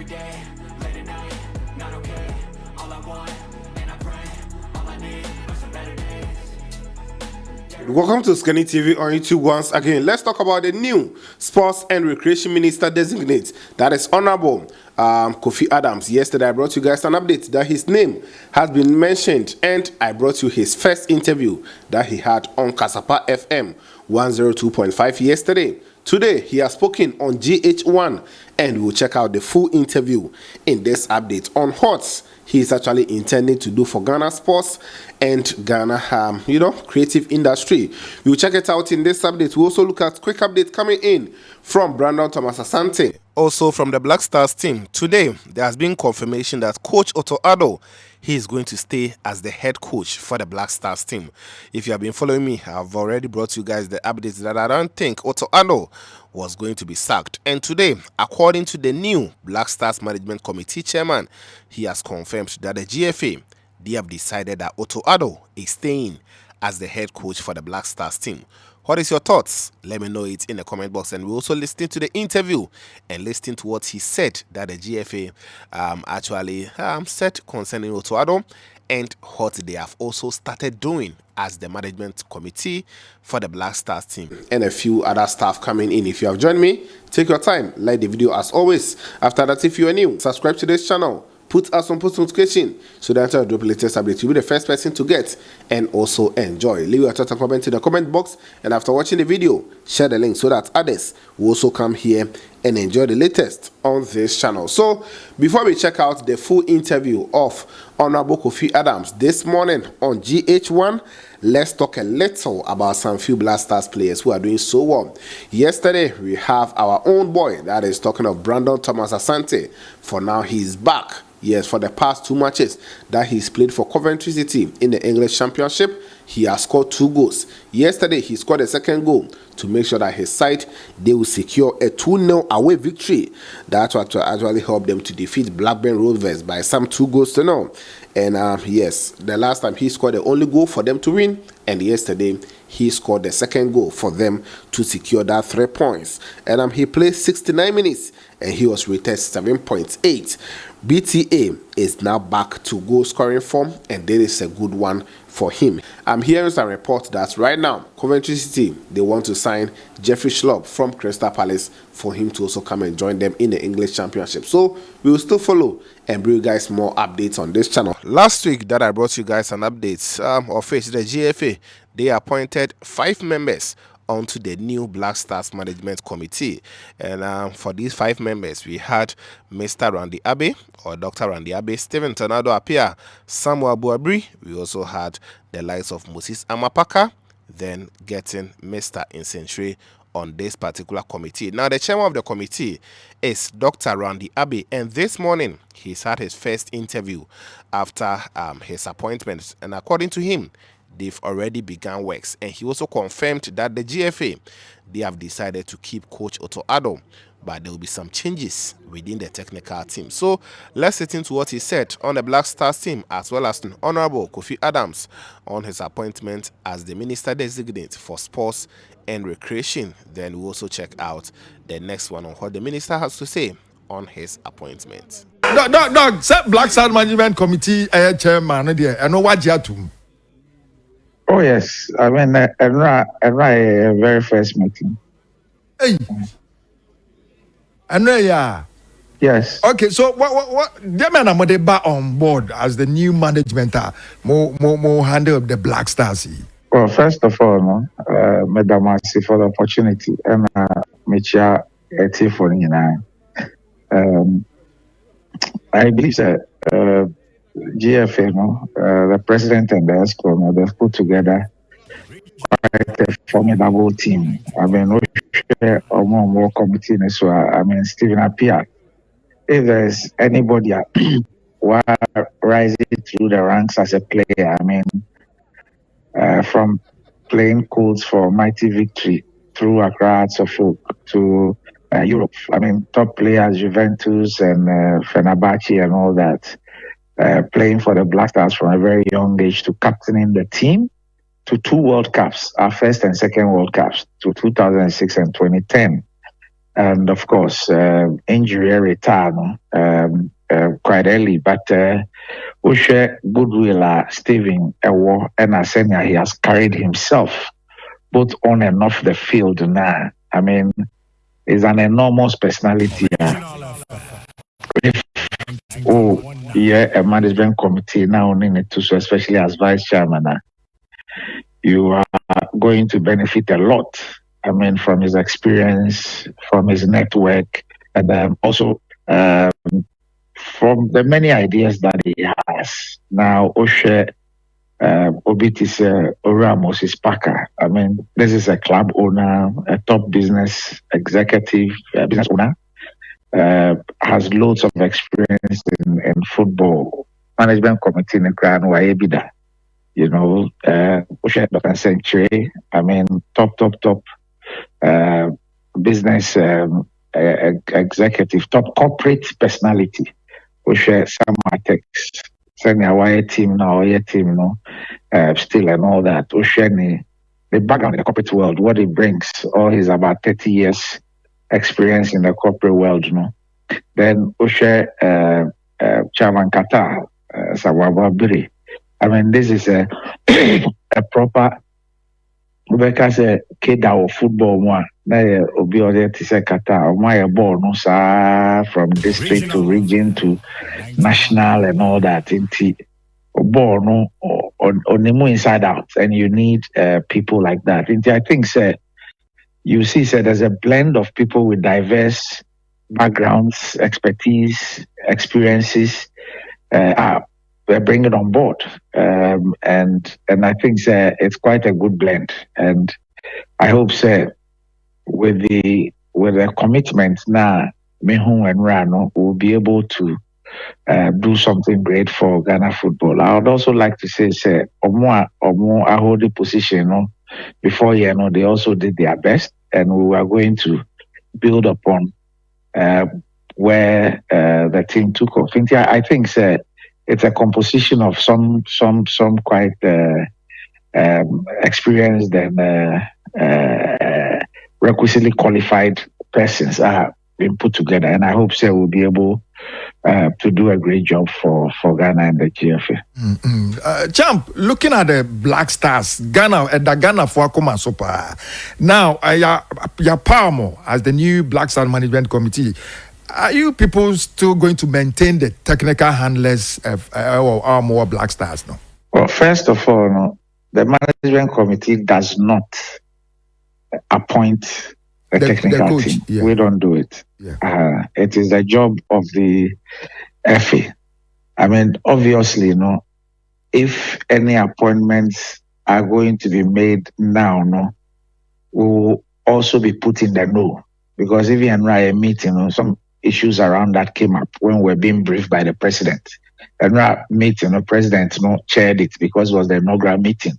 day, late at night, not okay. All I want, and I pray, all I need are some better days. Welcome to Skinny TV on YouTube once again. Let's talk about the new Sports and Recreation Minister designate, that is Honorable Kofi Adams. Yesterday I brought you guys an update that his name has been mentioned, and I brought you his first interview that he had on Kasapa FM 102.5 yesterday. Today he has spoken on GH1, and we'll check out the full interview in this update on what he is actually intending to do for Ghana sports and Ghana, creative industry. We'll check it out in this update. We'll also look at quick update coming in from Brandon Thomas Asante. Also from the Black Stars team. Today, there has been confirmation that Coach Otto Addo, he is going to stay as the head coach for the Black Stars team. If you have been following me, I've already brought you guys the updates that I don't think Otto Addo was going to be sacked. And today, according to the new Black Stars Management Committee chairman, he has confirmed that the GFA, they have decided that Otto Addo is staying as the head coach for the Black Stars team. What is your thoughts? Let me know it in the comment box. And we also listen to the interview and listen to what he said that the GFA actually said concerning Otto Addo, and what they have also started doing as the management committee for the Black Stars team, and a few other stuff coming in. If you have joined me, take your time, like the video as always. After that, if you are new, subscribe to this channel, put us on post notification so that I drop the latest update, you'll be the first person to get and also enjoy. Leave your thoughts and comment in the comment box, and after watching the video, share the link so that others will also come here and enjoy the latest on this channel. So before we check out the full interview of Honorable Kofi Adams this morning on GH1, let's talk a little about some few Black Stars players who are doing so well. Yesterday we have our own boy, that is talking of Brandon Thomas Asante. For now he's back. Yes, for the past 2 matches that he's played for Coventry City in the English Championship, he has scored 2 goals. Yesterday, he scored a second goal to make sure that his side, they will secure a 2-0 away victory. That will actually help them to defeat Blackburn Rovers by some 2 goals to 0. And yes, the last time he scored the only goal for them to win, and yesterday he scored the second goal for them to secure that 3 points. And he played 69 minutes and he was rated 7.8. BTA is now back to goal scoring form, and that is a good one for him. I'm hearing some reports that right now Coventry City, they want to sign Jeffrey Schlupp from Crystal Palace for him to also come and join them in the English Championship. So we will still follow and bring you guys more updates on this channel. Last week that I brought you guys an update of which the GFA, they appointed 5 members onto the new Black Stars Management Committee. And for these 5 members, we had Mr. Randy Abe, or Dr. Randy Abe, Stephen Tornado Apia, Samuel Buabri. We also had the likes of Moses Amapaka, then getting Mr. Incentre on this particular committee. Now, the chairman of the committee is Dr. Randy Abe, and this morning he's had his first interview after his appointment. And according to him, they've already begun works, and he also confirmed that the GFA, they have decided to keep Coach Otto Addo, but there will be some changes within the technical team. So let's listen to what he said on the Black Stars team, as well as Honorable Kofi Adams on his appointment as the Minister Designate for Sports and Recreation. Then we'll also check out the next one on what the Minister has to say on his appointment. Dog, set Black Stars Management Committee chairman, I know what you have to. Oh yes, I mean, a very first meeting. Hey, I know, yeah. Yes. Okay, so what? Them and I'm back on board as the new management. More handle the Black Stars. Well, first of all, Madam Mercy for the opportunity, and Micha Eti for I believe that GFA, the president and the ESCO, they've put together quite a formidable team. I mean, we share a more committee. So, I mean, Stephen Apia, if there's anybody who are rising through the ranks as a player, I mean, from playing codes for Mighty Victory through Accra Suffolk to Europe, I mean, top players, Juventus and Fenerbahce and all that. Playing for the Black Stars from a very young age to captaining the team to 2 World Cups, our first and second World Cups, to 2006 and 2010. and of course, injury return quite early. But we share goodwill, Stephen Ewo, and Asenia, he has carried himself both on and off the field now. I mean, is an enormous personality. Oh, yeah, a management committee now in it too, so especially as vice chairman, you are going to benefit a lot. I mean, from his experience, from his network, and also from the many ideas that he has. Now, Oshe Obitis Oramos is Parker. I mean, this is a club owner, a top business executive, business owner, has loads of experience in football. Management committee in the Grand Waibida. You know, Dr. Century, I mean, top business executive, top corporate personality. We share some text, send our team now, your team, still and all that. We share the background in the corporate world, what he brings, all his about 30 years experience in the corporate world, Then we share Chairman Qatar, Sawaba Biri. I mean, this is a proper because a kid of football one. Now obi ode to say Qatar, my ball no sir from district to region to national and all that. Into ball no on the inside out, and you need people like that. Into I think say you see say there's a blend of people with diverse backgrounds, expertise, experiences. We're bringing on board, and I think it's quite a good blend. And I hope with the commitment now, Mehu and Rano will be able to do something great for Ghana football. I would also like to say, Omo I hold the position, before they also did their best, and we are going to build upon where the team took off. I think it's a composition of some quite experienced and requisitely qualified persons are being put together, and I hope we'll be able to do a great job for Ghana and the GFA. Champ, looking at the Black Stars, Ghana for Akoma Sopa. Now, your Palmo as the new Black Stars Management Committee. Are you people still going to maintain the technical handlers or more Black Stars? No. Well, first of all, the management committee does not appoint the technical coach, team. Yeah. We don't do it. Yeah. It is the job of the FA. I mean, obviously, if any appointments are going to be made now, we will also be put in the know. Because if you and I meeting, some issues around that came up when we were being briefed by the president. And that meeting, the president chaired it because it was the inaugural meeting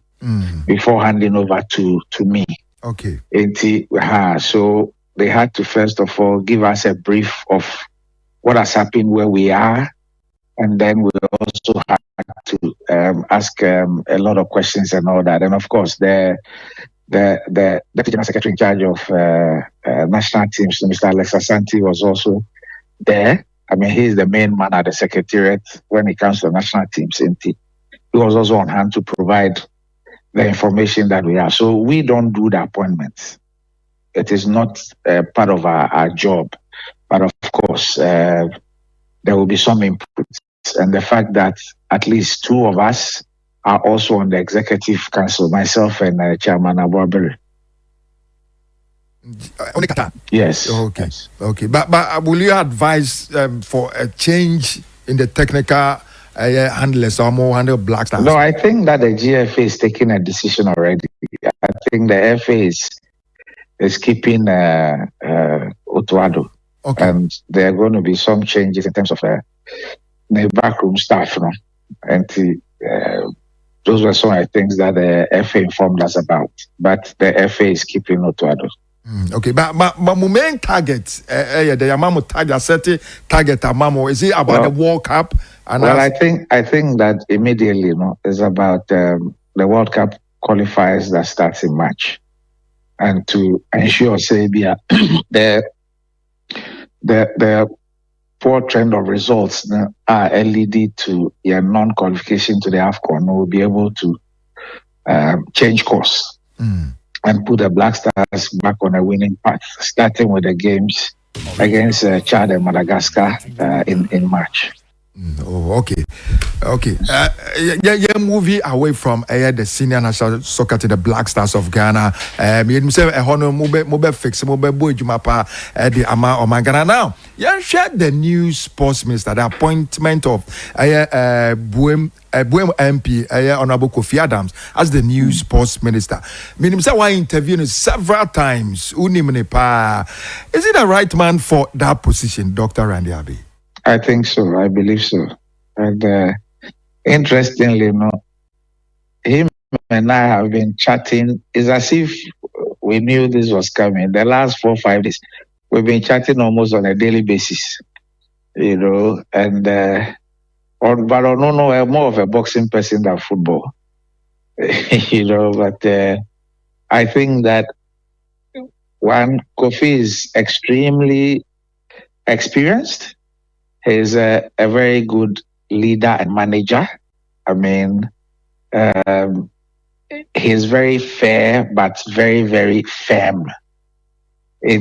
before handing over to me. Okay. So they had to first of all give us a brief of what has happened where we are, and then we also had to ask a lot of questions and all that. And of course, the Deputy General Secretary in charge of national teams, Mr. Alex Asante, was also there. I mean, he's the main man at the Secretariat when it comes to national teams. He was also on hand to provide the information that we have. So we don't do the appointments. It is not part of our job. But of course, there will be some input. And the fact that at least two of us are also on the executive council, myself and Chairman Abuabere. Only Qatar? Yes. Okay. Yes. Okay. But will you advise for a change in the technical handlers or more handle Black Stars? No, I think that the GFA is taking a decision already. I think the FA is keeping Otto. Okay. And there are going to be some changes in terms of the backroom staff, and those were some of the things that the FA informed us about. But the FA is keeping Otto. Okay, but my main target, the Amamo target, certain target Amamo, is it about the World Cup? And I think that immediately, is about the World Cup qualifiers that starts in March, and to ensure, say, the the poor trend of results are leading to a non-qualification to the AFCON. We'll be able to change course and put the Black Stars back on a winning path, starting with the games against Chad and Madagascar in March. Oh, okay. Yeah, movie away from the senior national soccer to the Black Stars of Ghana. You say a honor mobile fix mobile boy jumapa the ama or Ghana now. Yeah, share the new sports minister, the appointment of Buem MP, Honorable Kofi Adams, as the new sports minister. Meaning, say why interviewing several times. Is it the right man for that position, Dr. Randy Abbey? I think so. I believe so. And interestingly, him and I have been chatting. It's as if we knew this was coming. The last 4 or 5 days, we've been chatting almost on a daily basis, And but I don't know, I'm more of a boxing person than football, But I think that Kofi is extremely experienced. He's a very good leader and manager. I mean, he's very fair, but very, very firm. I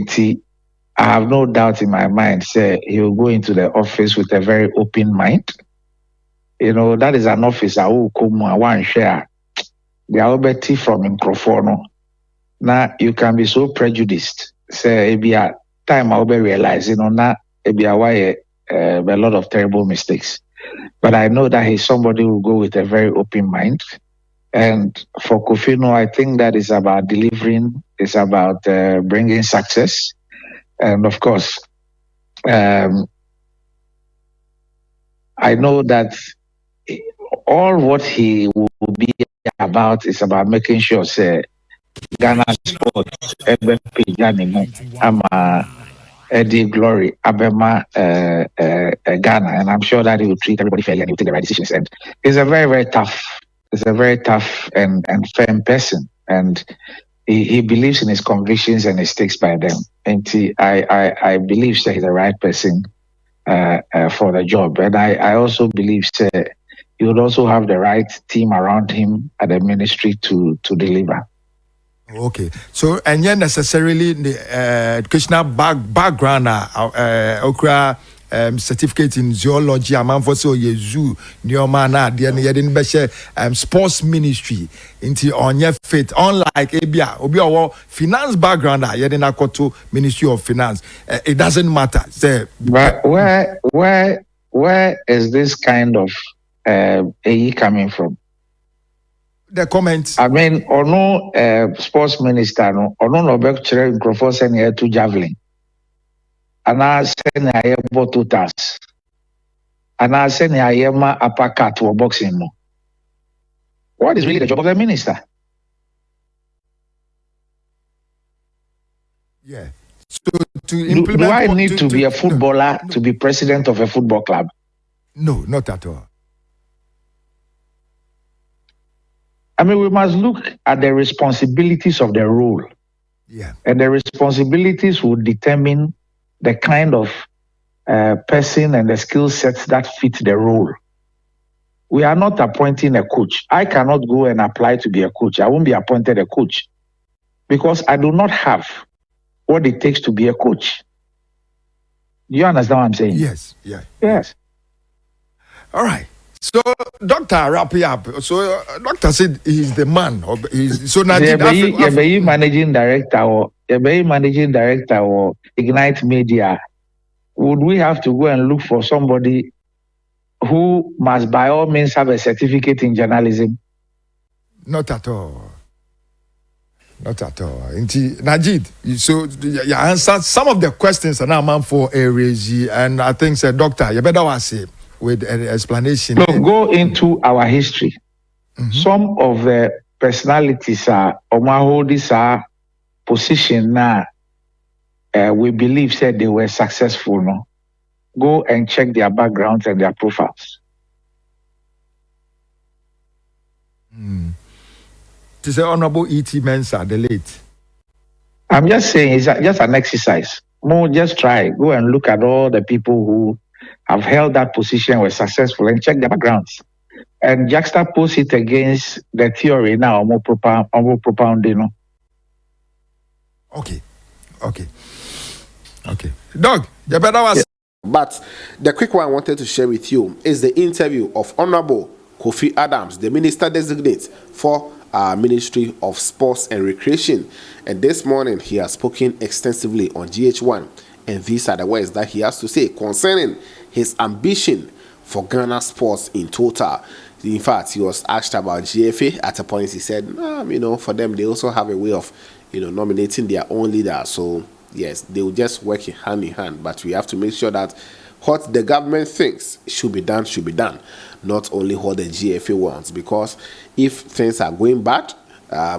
have no doubt in my mind, say he'll go into the office with a very open mind. That is an office I will come one share. The Alberti from Microfono. Now you can be so prejudiced. Say, it be a time I'll be realizing now it be a why a lot of terrible mistakes. But I know that he's somebody who will go with a very open mind. And for Kofi, I think that is about delivering, it's about bringing success. And of course, I know that all what he will be about is about making sure, say, Ghana sports, Eddie Glory, Abema, Ghana, and I'm sure that he will treat everybody fairly and he will take the right decisions. And he's a very, very tough, and firm person, and he believes in his convictions and he sticks by them. And I believe that he's the right person for the job. And I also believe that he would also have the right team around him at the ministry to deliver. Okay, so and yet necessarily the educational background, okra certificate in zoology, among for so ye zoo, neomana, the yedin beshe sports ministry into on your fit, unlike Obia finance background, yedin akoto Ministry of Finance. It doesn't matter. Say, but where is this kind of AE coming from? The comments. I mean, or no sports minister, or no back to microphone send here to javelin. And I send here to tas. And I send here ma uppercut or boxing. What is really the job of the minister? Yeah. So to implement. Do I need to be a footballer to be president of a football club? No, not at all. I mean, we must look at the responsibilities of the role. Yeah. And the responsibilities will determine the kind of person and the skill sets that fit the role. We are not appointing a coach. I cannot go and apply to be a coach. I won't be appointed a coach because I do not have what it takes to be a coach. You understand what I'm saying? Yes. Yeah. Yes. All right. So, Doctor, wrap it up. So, Doctor said he's the man. So, now managing director or Ignite Media. Would we have to go and look for somebody who must, by all means, have a certificate in journalism? Not at all. Not at all. Najid, so you answered some of the questions and I'm for a raise, and I think, sir, Doctor, you better say with an explanation. So go into our history. Mm-hmm. Some of the personalities are this position now. We believe said they were successful. No, go and check their backgrounds and their profiles. To say Honorable E.T. Mensah, the late. I'm just saying it's just an exercise. No, just try. Go and look at all the people who have held that position, were successful, and check their backgrounds. And juxtapose it against the theory now, more propound, you know. Okay. Okay. Okay. Dog, you better was. But the quick one I wanted to share with you is the interview of Honorable Kofi Adams, the Minister Designate for Ministry of Sports and Recreation. And this morning he has spoken extensively on GH1, and these are the words that he has to say concerning his ambition for Ghana sports in total. In fact, he was asked about GFA. At a point he said, for them they also have a way of nominating their own leader. So yes, they will just work hand in hand, but we have to make sure that what the government thinks should be done, not only what the GFA wants. Because if things are going bad,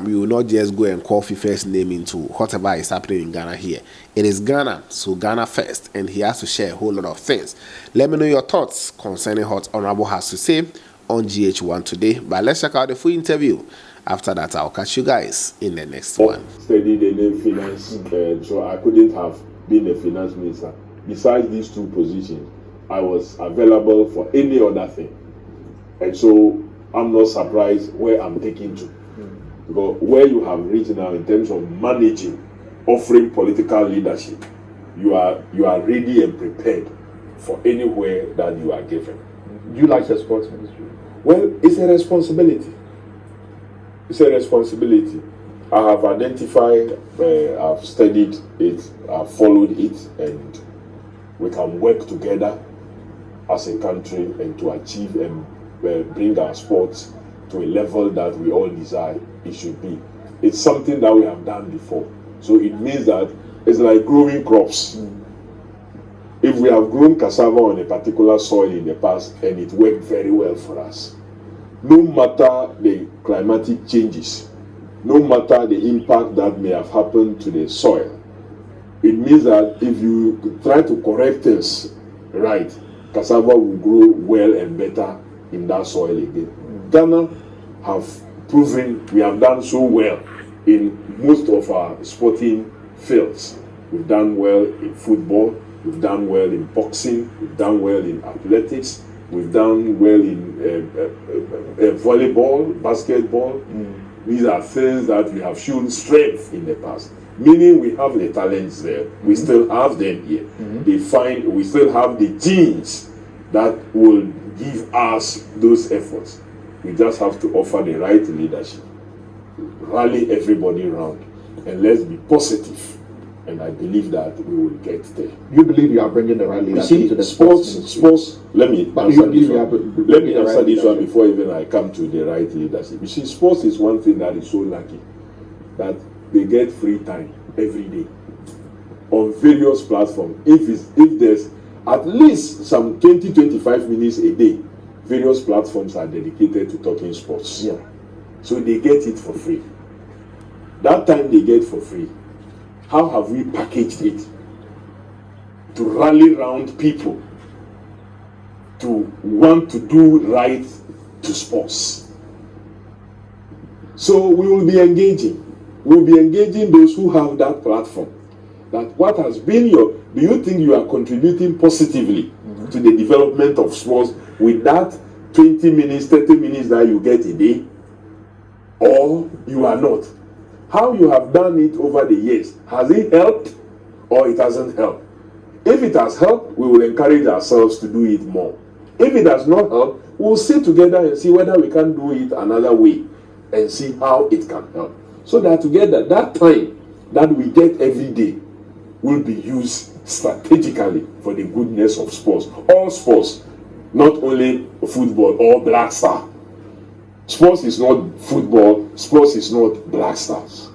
we will not just go and call FIFA's name into whatever is happening in Ghana here. It is Ghana, so Ghana first, and he has to share a whole lot of things. Let me know your thoughts concerning what Honorable has to say on GH1 today. But let's check out the full interview. After that, I'll catch you guys in the next one. Studied the name finance, so I couldn't have been a finance minister. Besides these two positions, I was available for any other thing. And so I'm not surprised where I'm taking to. Because where you have reached now in terms of managing, offering political leadership, you are ready and prepared for anywhere that you are given. Do you like the sports ministry? Well, it's a responsibility. It's a responsibility. I have identified, I've studied it, I've followed it, and we can work together as a country and to achieve and bring our sports to a level that we all desire it should be. It's something that we have done before. So it means that it's like growing crops. If we have grown cassava on a particular soil in the past and it worked very well for us, no matter the climatic changes, no matter the impact that may have happened to the soil, it means that if you try to correct things right, cassava will grow well and better in that soil again. Ghana have proven we have done so well in most of our sporting fields. We've done well in football, we've done well in boxing, we've done well in athletics, we've done well in volleyball, basketball. These are things that we have shown strength in the past. Meaning we have the talents there. We still have them here. We still have the genes that will give us those efforts. We just have to offer the right leadership. Rally everybody around. And let's be positive. And I believe that we will get there. You believe you are bringing the right leadership to the sports. Let me answer this one before even I come to the right leadership. You see, sports is one thing that is so lucky that they get free time every day on various platforms. If there's at least some 20-25 minutes a day, various platforms are dedicated to talking sports. Yeah. So they get it for free. That time they get for free. How have we packaged it to rally around people to want to do right to sports? So we will be engaging. We'll be engaging those who have that platform. That what has been do you think you are contributing positively to the development of sports with that 20 minutes, 30 minutes that you get a day? Or you are not? How you have done it over the years, has it helped or it hasn't helped? If it has helped, we will encourage ourselves to do it more. If it has not helped, we'll sit together and see whether we can do it another way and see how it can help. So that together, that time that we get every day will be used strategically for the goodness of sports. All sports, not only football or Black Star. Sports is not football, sports is not Black Stars.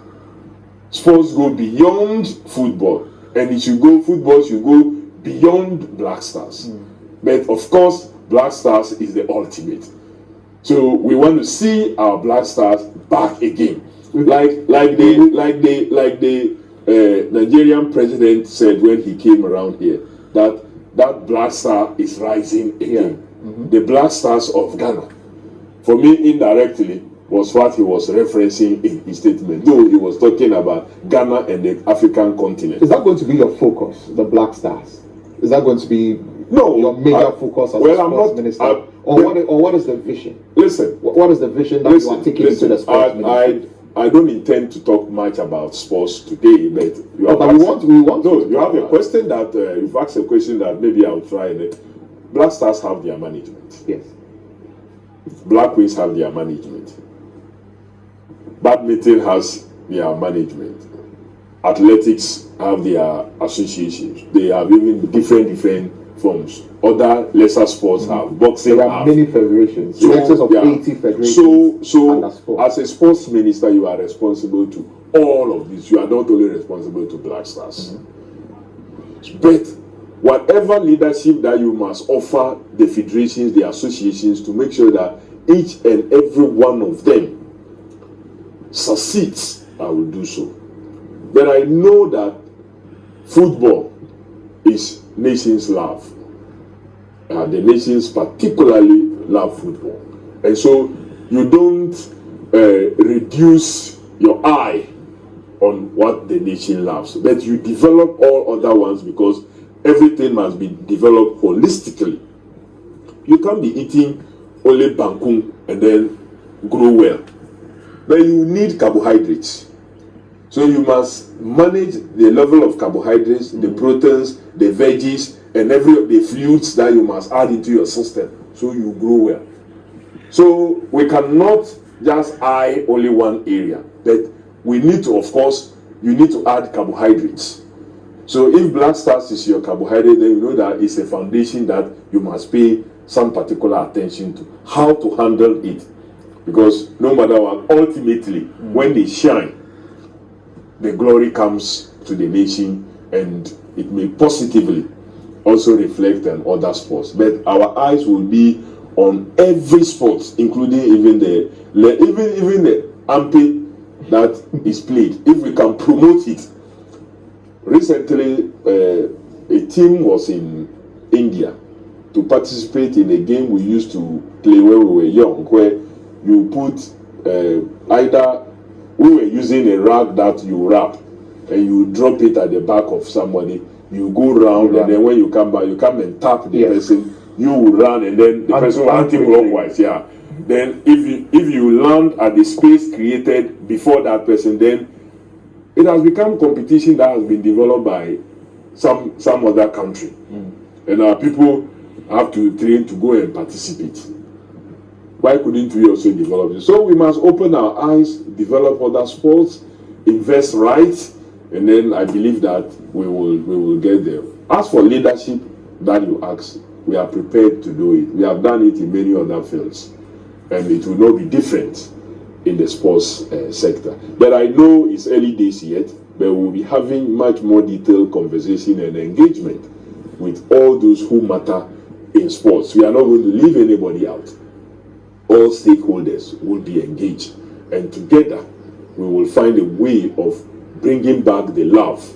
Sports go beyond football, and football should go beyond Black Stars. But of course, Black Stars is the ultimate. So we want to see our Black Stars back again. Like the Nigerian president said when he came around here, that Black Star is rising again. The Black Stars of Ghana. For me, indirectly, was what he was referencing in his statement, though he was talking about Ghana and the African continent. Is that going to be your focus, the Black Stars? Is that going to be No, your major focus as a I'm sports not, minister? I'm- What is the vision? Listen, What is the vision that you are taking into the sports ministry? I don't intend to talk much about sports today, but you have But we want no, to you have talk a about question that you've asked a question that maybe I'll try. Black Stars have their management. Yes. Black Queens have their management. Badminton has their management. Athletics have their associations. They have even different forms. Other lesser sports have. Boxing There are have. many federations, in excess of 80 federations. So under sport. as a sports minister, you are responsible to all of this. You are not only responsible to Black Stars. But whatever leadership that you must offer the federations, the associations, to make sure that each and every one of them succeeds, I will do so. But I know that football is nations' love. The nations particularly love football. And so you don't reduce your eye on what the nation loves, but you develop all other ones, because everything must be developed holistically. You can't be eating only bangkung and then grow well. But you need carbohydrates. So you must manage the level of carbohydrates, the proteins, the veggies, and the fluids that you must add into your system so you grow well. So we cannot just eye only one area, but we need to, of course, you need to add carbohydrates. So if Black Stars is your carbohydrate, then you know that it's a foundation that you must pay some particular attention to, how to handle it. Because no matter what, ultimately, when they shine, the glory comes to the nation, and it may positively also reflect on other sports. But our eyes will be on every sport, including even the ampe that is played. If we can promote it. Recently, a team was in India to participate in a game we used to play when we were young, where you put either, we were using a rag that you wrap and you drop it at the back of somebody, you go round, and then when you come back, you come and tap the person, you will run, and then the person will anti-clockwise. Yeah. Then if you land at the space created before that person, then it has become competition that has been developed by some other country. And our people have to train to go and participate. Why couldn't we also develop it? So we must open our eyes, develop other sports, invest right, and then I believe that we will get there. As for leadership that you ask, we are prepared to do it. We have done it in many other fields, and it will not be different in the sports sector. But I know it's early days yet, but we'll be having much more detailed conversation and engagement with all those who matter in sports. We are not going to leave anybody out. All stakeholders will be engaged, and together we will find a way of bringing back the love,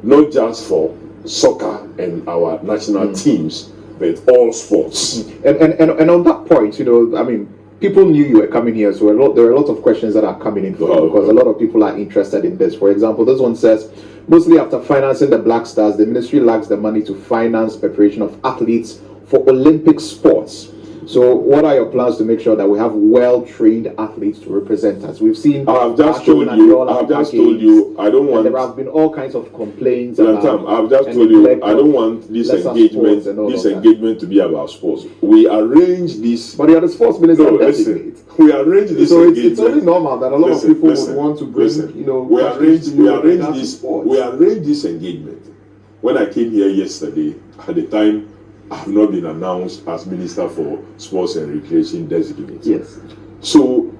not just for soccer and our national teams, but all sports. And on that point, I mean, people knew you were coming here, so there are a lot of questions that are coming in for you, because a lot of people are interested in this. For example, this one says, mostly after financing the Black Stars, the ministry lacks the money to finance preparation of athletes for Olympic sports. So what are your plans to make sure that we have well-trained athletes to represent us? We've seen... I have just told you, I don't want... There have been all kinds of complaints I have just told you, I don't want this engagement to be about sports. We arrange this... But you're the sports minister. No, listen. We arrange this engagement. It's only normal that a lot of people would want to bring, we arrange this engagement. When I came here yesterday, at the time, I have not been announced as Minister for Sports and Recreation Designate. Yes. So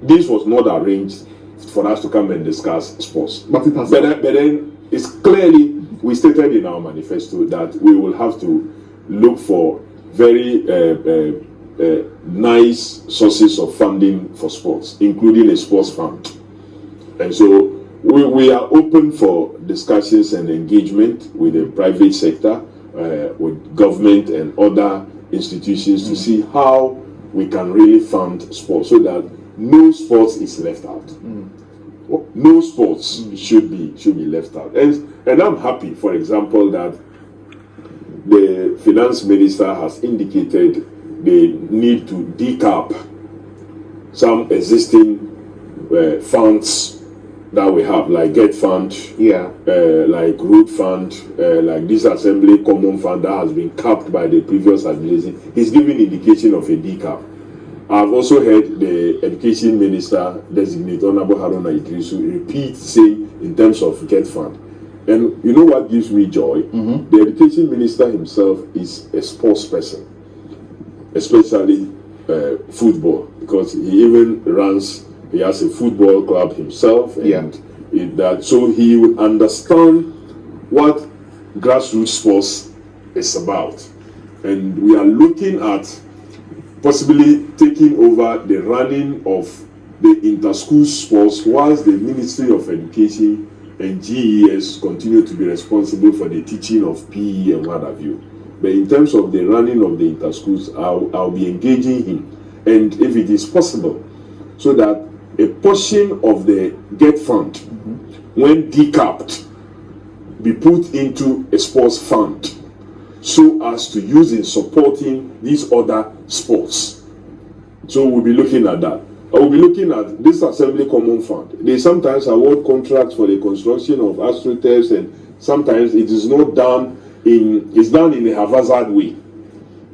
this was not arranged for us to come and discuss sports. But it has. But then it's clearly, we stated in our manifesto that we will have to look for very nice sources of funding for sports, including a sports fund. And so we are open for discussions and engagement with the private sector, with government and other institutions to see how we can really fund sports, so that no sports is left out. No sports should be left out. And I'm happy, for example, that the finance minister has indicated the need to decap some existing funds that we have, like Get Fund, like Road Fund, like this Assembly Common Fund that has been capped by the previous administration. He's giving indication of a decap. I've also heard the Education Minister designate Honorable Haruna Idrisu repeat saying in terms of Get Fund. And you know what gives me joy? The Education Minister himself is a sports person, especially football, because he even he has a football club himself, and so he will understand what grassroots sports is about. And we are looking at possibly taking over the running of the inter-school sports whilst the Ministry of Education and GES continue to be responsible for the teaching of PE and what have you. But in terms of the running of the inter-schools, I'll be engaging him, and if it is possible, so that a portion of the Get Fund, when decapped, be put into a sports fund, so as to use in supporting these other sports. So we'll be looking at that. I will be looking at this Assembly Common Fund. They sometimes award contracts for the construction of astroturfs, and sometimes it is not done it's done in a haphazard way.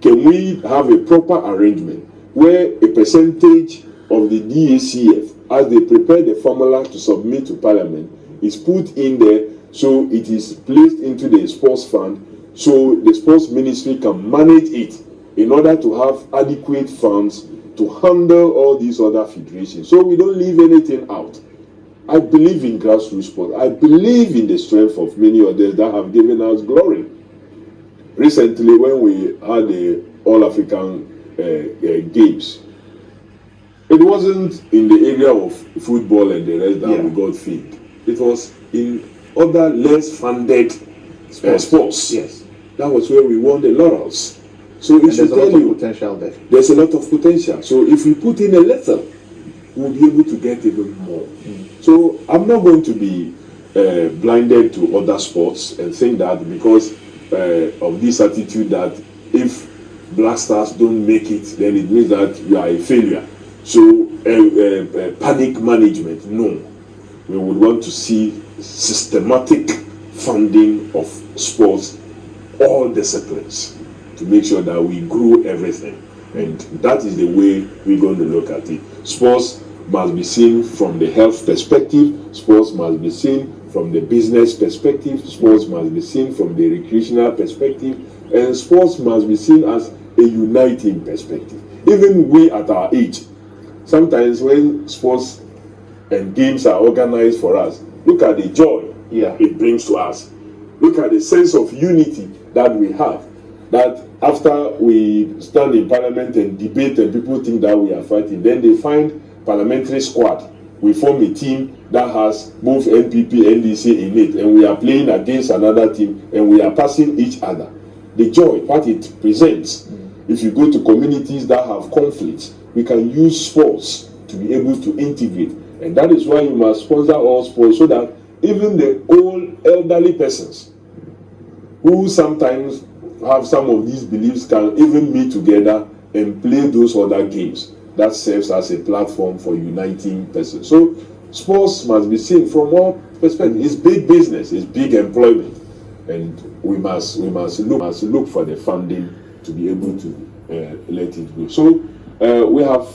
Can we have a proper arrangement where a percentage of the DACF, as they prepare the formula to submit to Parliament, is put in there, so it is placed into the sports fund, so the sports ministry can manage it in order to have adequate funds to handle all these other federations, so we don't leave anything out. I believe in grassroots sport. I believe in the strength of many others that have given us glory. Recently, when we had the All-African Games, it wasn't in the area of football and the rest that we got fame. It was in other less funded sports. Yes. That was where we won the laurels. So it should tell you potential there. There's a lot of potential. So if we put in a little, we'll be able to get even more. So I'm not going to be blinded to other sports and think that because of this attitude that if Black Stars don't make it, then it means that you are a failure. So panic management, no. We would want to see systematic funding of sports, all disciplines, to make sure that we grow everything. And that is the way we're going to look at it. Sports must be seen from the health perspective. Sports must be seen from the business perspective. Sports must be seen from the recreational perspective. And sports must be seen as a uniting perspective. Even we at our age, sometimes when sports and games are organized for us, look at the joy it brings to us. Look at the sense of unity that we have. That after we stand in Parliament and debate and people think that we are fighting, then they find parliamentary squad. We form a team that has both NPP, NDC in it, and we are playing against another team, and we are passing each other. The joy, what it presents. If you go to communities that have conflicts, we can use sports to be able to integrate. And that is why you must sponsor all sports, so that even the old elderly persons who sometimes have some of these beliefs can even meet together and play those other games. That serves as a platform for uniting persons. So sports must be seen from all perspectives. It's big business, it's big employment, and we must look for the funding to be able to let it go. So we have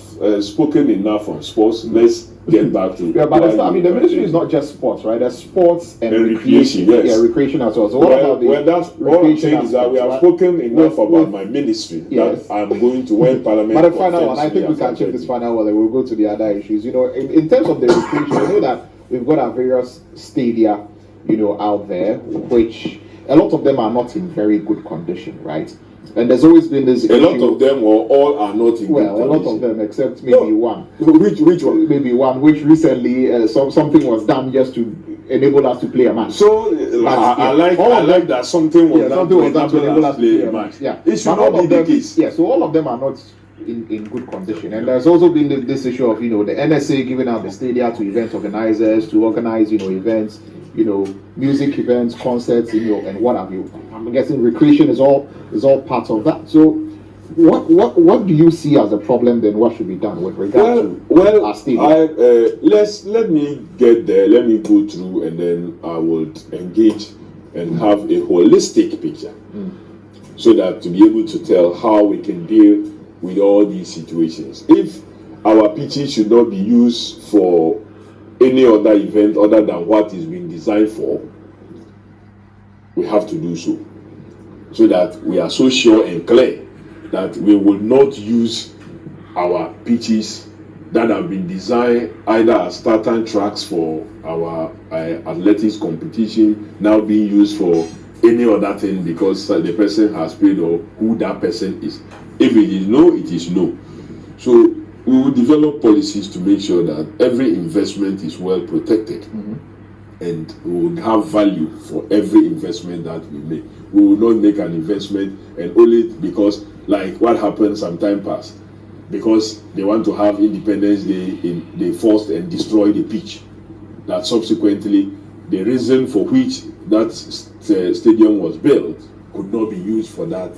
spoken enough on sports. Let's get back to but I mean, the ministry is not just sports, right? There's sports and recreation. Yes. Yeah, recreation as well. So what about the that's all I'm saying is that we have spoken enough about my ministry that I'm going to when Parliament. But the final one, I think we can check this final one and we'll go to the other issues. You know, in terms of the recreation, I know that we've got our various stadia, you know, out there, which a lot of them are not in very good condition, right? And there's always been this issue. A lot of them or all are not in good condition. A lot of them, except maybe one. Which one? Maybe one, which recently something was done just to enable us to play a match. So I like that something was done to enable us to play a match. Yeah. It should not be the case. Yeah, so all of them are not in good condition. And there's also been this issue of, the NSA giving out the stadia to event organizers to organize, events, music events, concerts, and what have you. I'm guessing recreation is all part of that. So what do you see as a problem then? What should be done with regard to our stadium? Let me get there. Let me go through, and then I will engage and have a holistic picture, so that to be able to tell how we can deal with all these situations. If our pitches should not be used for any other event other than what is being designed for, we have to do so that we are so sure and clear that we will not use our pitches that have been designed either as starter tracks for our athletics competition now being used for any other thing because the person has paid or who that person is. If it is no, it is no. So we will develop policies to make sure that every investment is well protected, and we will have value for every investment that we make. We will not make an investment and only because, like what happened some time past, because they want to have Independence Day, they forced and destroyed the pitch. That subsequently, the reason for which that stadium was built could not be used for that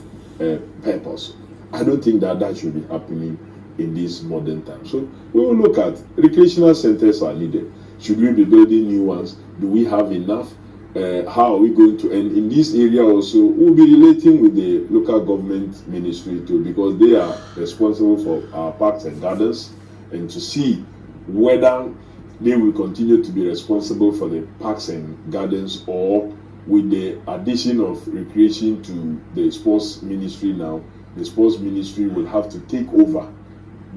purpose. I don't think that should be happening in this modern time. So we will look at recreational centers are needed. Should we be building new ones? Do we have enough? How are we going to? And in this area also, we'll be relating with the local government ministry too, because they are responsible for our parks and gardens, and to see whether they will continue to be responsible for the parks and gardens, or with the addition of recreation to the sports ministry now, the sports ministry will have to take over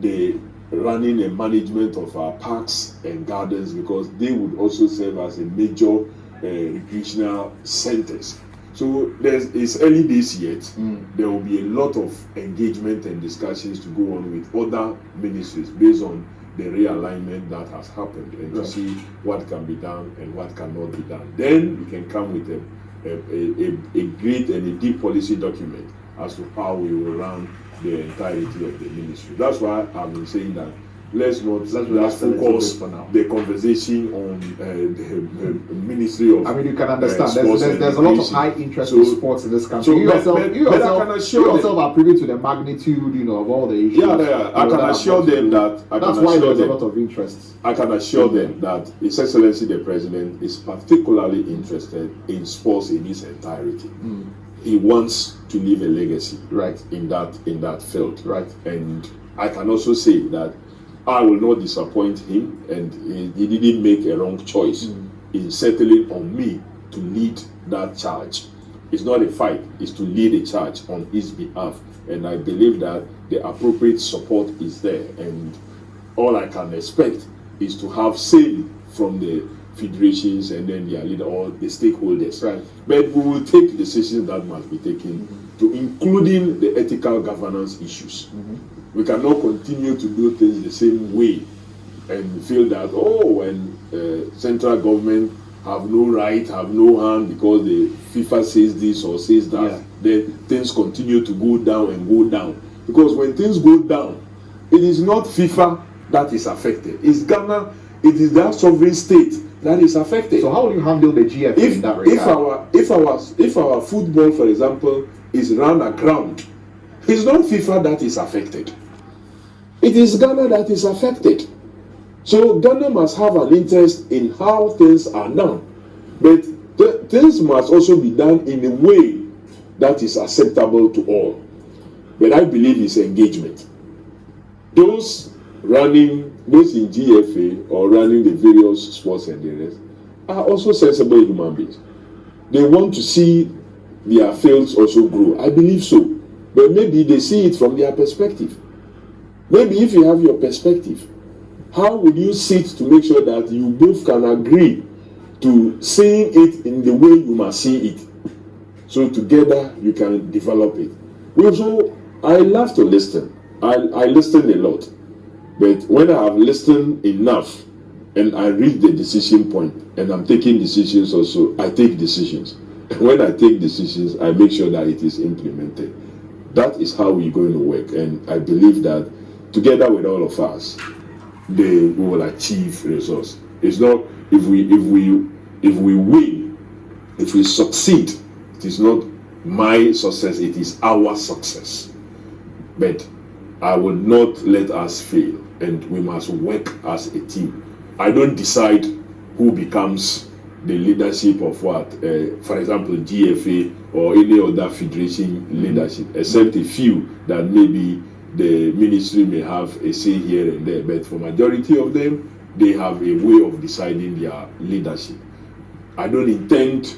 the running and management of our parks and gardens, because they would also serve as a major recreational centers. So it's early days yet. There will be a lot of engagement and discussions to go on with other ministries based on the realignment that has happened, and to see what can be done and what cannot be done. Then we can come with a great and a deep policy document as to how we will run the entirety of the ministry. That's why I've been saying that let's focus the conversation on the Ministry of. I mean, you can understand there's a lot of high interest in sports in this country. You yourself are privy to the magnitude, of all the issues. Yeah. I can assure them that. That's why there's a lot of interest. I can assure them that His Excellency the President is particularly interested in sports in its entirety. He wants to leave a legacy, in that field, And I can also say that I will not disappoint him, and he didn't make a wrong choice in settling on me to lead that charge. It's not a fight, it's to lead a charge on his behalf, and I believe that the appropriate support is there, and all I can expect is to have say from the federations and then their leader or the stakeholders. But we will take decisions that must be taken, to including the ethical governance issues. We cannot continue to do things the same way and feel that when central government have no right, have no hand because the FIFA says this or says that, then things continue to go down and go down. Because when things go down, it is not FIFA that is affected. It's Ghana, it is that sovereign state that is affected. So how will you handle the GF in that regard? If our football, for example, is run aground, it's not FIFA that is affected. It is Ghana that is affected. So Ghana must have an interest in how things are done. But things must also be done in a way that is acceptable to all. But I believe it's engagement. Those in GFA or running the various sports and the rest are also sensible human beings. They want to see their fields also grow. I believe so. But maybe they see it from their perspective. Maybe if you have your perspective, how will you sit to make sure that you both can agree to seeing it in the way you must see it? So together you can develop it. I love to listen. I listen a lot. But when I have listened enough and I reach the decision point and I'm taking decisions also, I take decisions. And when I take decisions, I make sure that it is implemented. That is how we're going to work, and I believe that together with all of us, we will achieve results. It's not if we win, if we succeed, it is not my success, it is our success. But I will not let us fail, and we must work as a team. I don't decide who becomes the leadership of what, for example, GFA or any other federation leadership, except a few that maybe the ministry may have a say here and there. But for majority of them, they have a way of deciding their leadership. I don't intend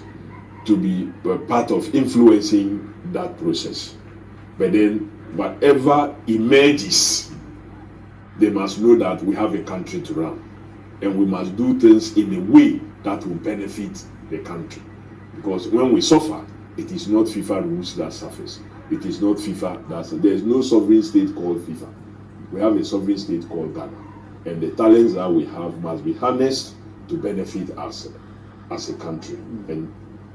to be a part of influencing that process. But then, whatever emerges, they must know that we have a country to run, and we must do things in a way that will benefit the country. Because when we suffer, it is not FIFA rules that suffers. It is not FIFA. There is no sovereign state called FIFA. We have a sovereign state called Ghana, and the talents that we have must be harnessed to benefit us as a country, and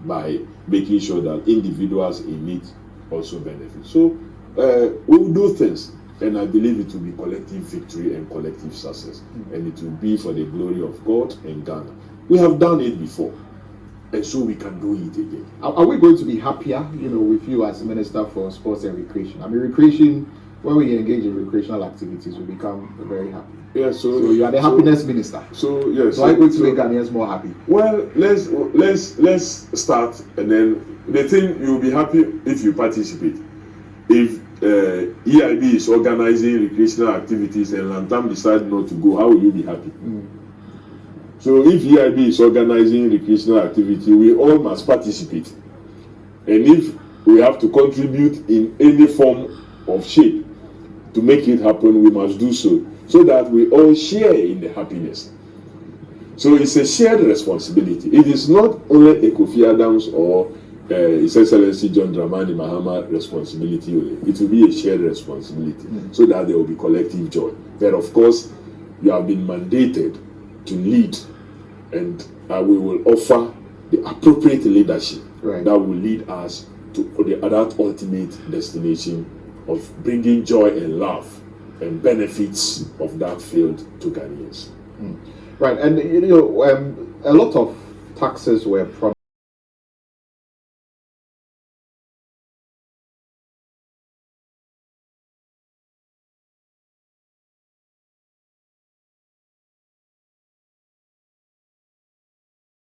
by making sure that individuals in it also benefit. So we will do things, and I believe it will be collective victory and collective success, and it will be for the glory of God and Ghana. We have done it before, and so we can do it again. Are we going to be happier, with you as Minister for Sports and Recreation? I mean, recreation, when we engage in recreational activities, we become very happy. Yeah, so you are the happiness minister. So yes. So are you going to make Ghanaians more happy? Well, let's start, and then the thing, you'll be happy if you participate. If EIB is organizing recreational activities and Lantam decide not to go, how will you be happy? So if EIB is organizing recreational activity, we all must participate. And if we have to contribute in any form of shape to make it happen, we must do so that we all share in the happiness. So it's a shared responsibility. It is not only a Kofi Adams or His Excellency John Dramani Mahama responsibility only. It will be a shared responsibility so that there will be collective joy. But of course, you have been mandated to lead, and we will offer the appropriate leadership that will lead us to that ultimate destination of bringing joy and love and benefits of that field to Ghanaians. Right, and a lot of taxes were promised.